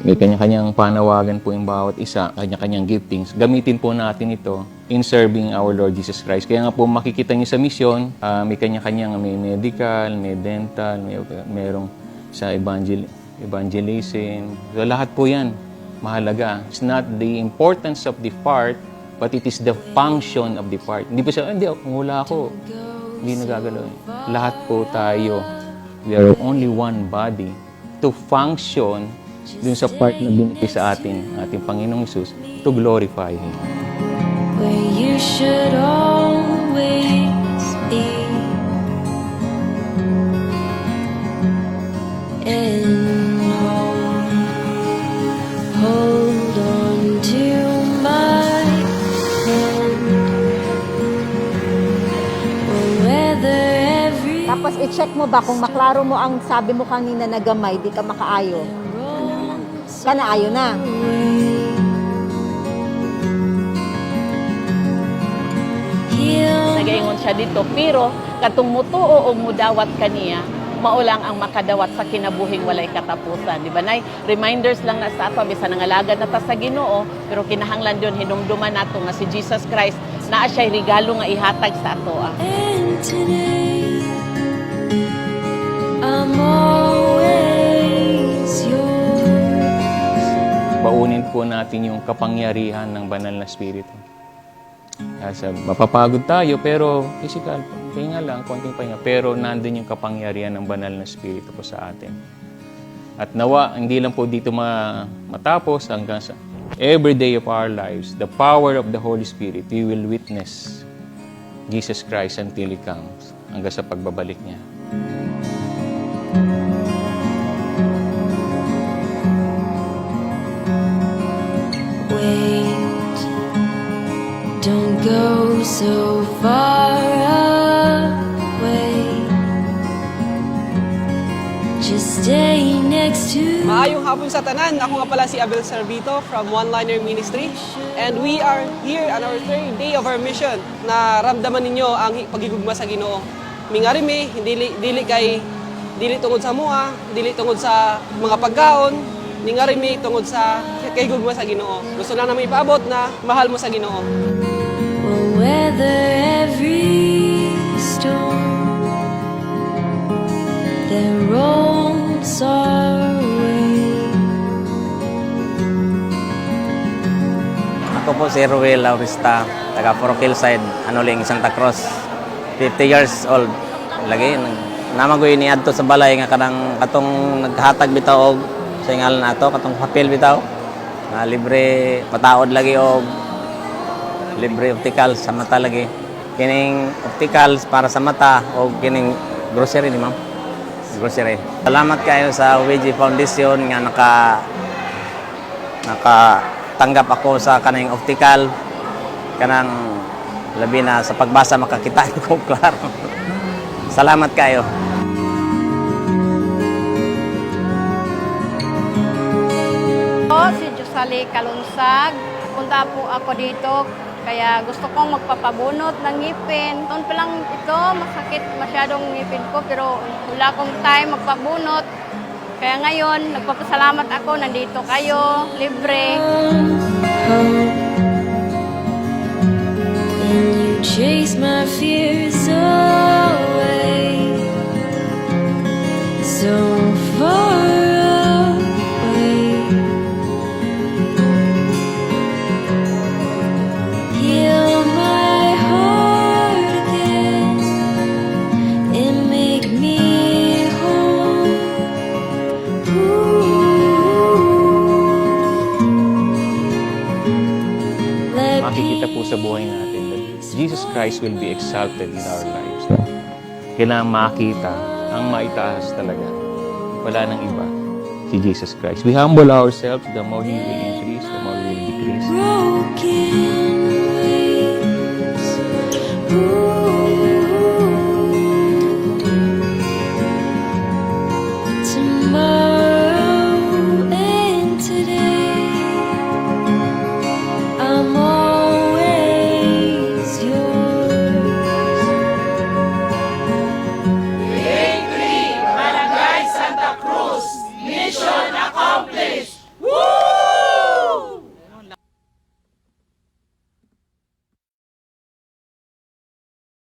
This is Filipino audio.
May kanya-kanyang panawagan po yung bawat isa, kanya-kanyang giftings. Gamitin po natin ito in serving our Lord Jesus Christ. Kaya nga po makikita niyo sa mission, may kanya-kanyang, may medical, may dental, merong sa evangelism. So, lahat po yan mahalaga. It's not the importance of the part, but it is the function of the part. Hindi po siya, hindi, wala ako. Hindi nagagalaw. Lahat po tayo, we are only one body to function dun sa part na binigay sa atin, ating Panginoong Hesus, to glorify Him. Where you should always be, and hold on to my hand. Whether every Tapos i-check mo ba kung maklaro mo ang sabi mo kanina na gamay, di ka makaayo. Kanaayo na. Nagaingon siya dito, pero katong mutuo o mudawat kaniya, maulang ang makadawat sa kinabuhing walay katapusan. Di ba, Nay? Reminders lang na sa ato, bisa nangalagad na ta sa Ginoo, pero kinahanglan yun, hinumduman nato nga si Jesus Christ, na siya'y regalo nga ihatag sa ato. and today I'm always yours. Baunin po natin yung kapangyarihan ng banal na Espiritu. Kasi mapapagod tayo, pero physical, pahinga lang, konting pahinga. Pero nandun yung kapangyarihan ng banal na Espiritu po sa atin. At nawa, hindi lang po dito matapos hanggang sa every day of our lives, the power of the Holy Spirit, we will witness Jesus Christ until He comes, hanggang sa pagbabalik niya. Wait, don't go so far away. Just stay next to Maayong hapon sa tanan. Ako nga pala si Abel Servito from One Liner Ministry. And we are here on our third day of our mission na ramdaman ninyo ang pagigugma sa Ginoo. Mingarimi, dili tungod sa mua, dili tungod sa mga pagkaon, ningarimi tungod sa kahigugma sa Ginoo. Gusto lang namin ipaabot na mahal mo sa Ginoo. will weather every storm that rolls our way. Ako po si Ruel Laurista, taga Puro Hillside, Anuling, Santa Cruz. 50 years old. Lagi, namagoy ni adto sa balay nga kanang katong naghatag bitaw og sa ngalan nato, katong papel bitaw. Na libre pataod lagi og libre optical sa mata lagi. Kining opticals para sa mata o kining grocery ni ma'am. Grocery. Salamat kayo sa WG Foundation nga nakatanggap ako sa kanang optical, kanang labi na sa pagbasa makakita ko klaro. Salamat kayo. Si Josali Kalunsag. Punta po ako dito kaya gusto kong magpapabunot ng ngipin. Noon pa lang ito, masakit masyadong ngipin ko pero wala akong time magpabunot. Kaya ngayon, nagpapasalamat ako, nandito kayo, libre. And you chase my fears away, so far away. Heal my heart again and make me whole. Let Makikita po sa buhay natin that Jesus Christ will be exalted in our lives. Kailangan makita ang maitaas talaga. Wala nang iba. Si Jesus Christ. We humble ourselves, the more He will increase, the more we will decrease. broken wings. Tomorrow and today, I'm always yours. Barangay Santa Cruz, Mission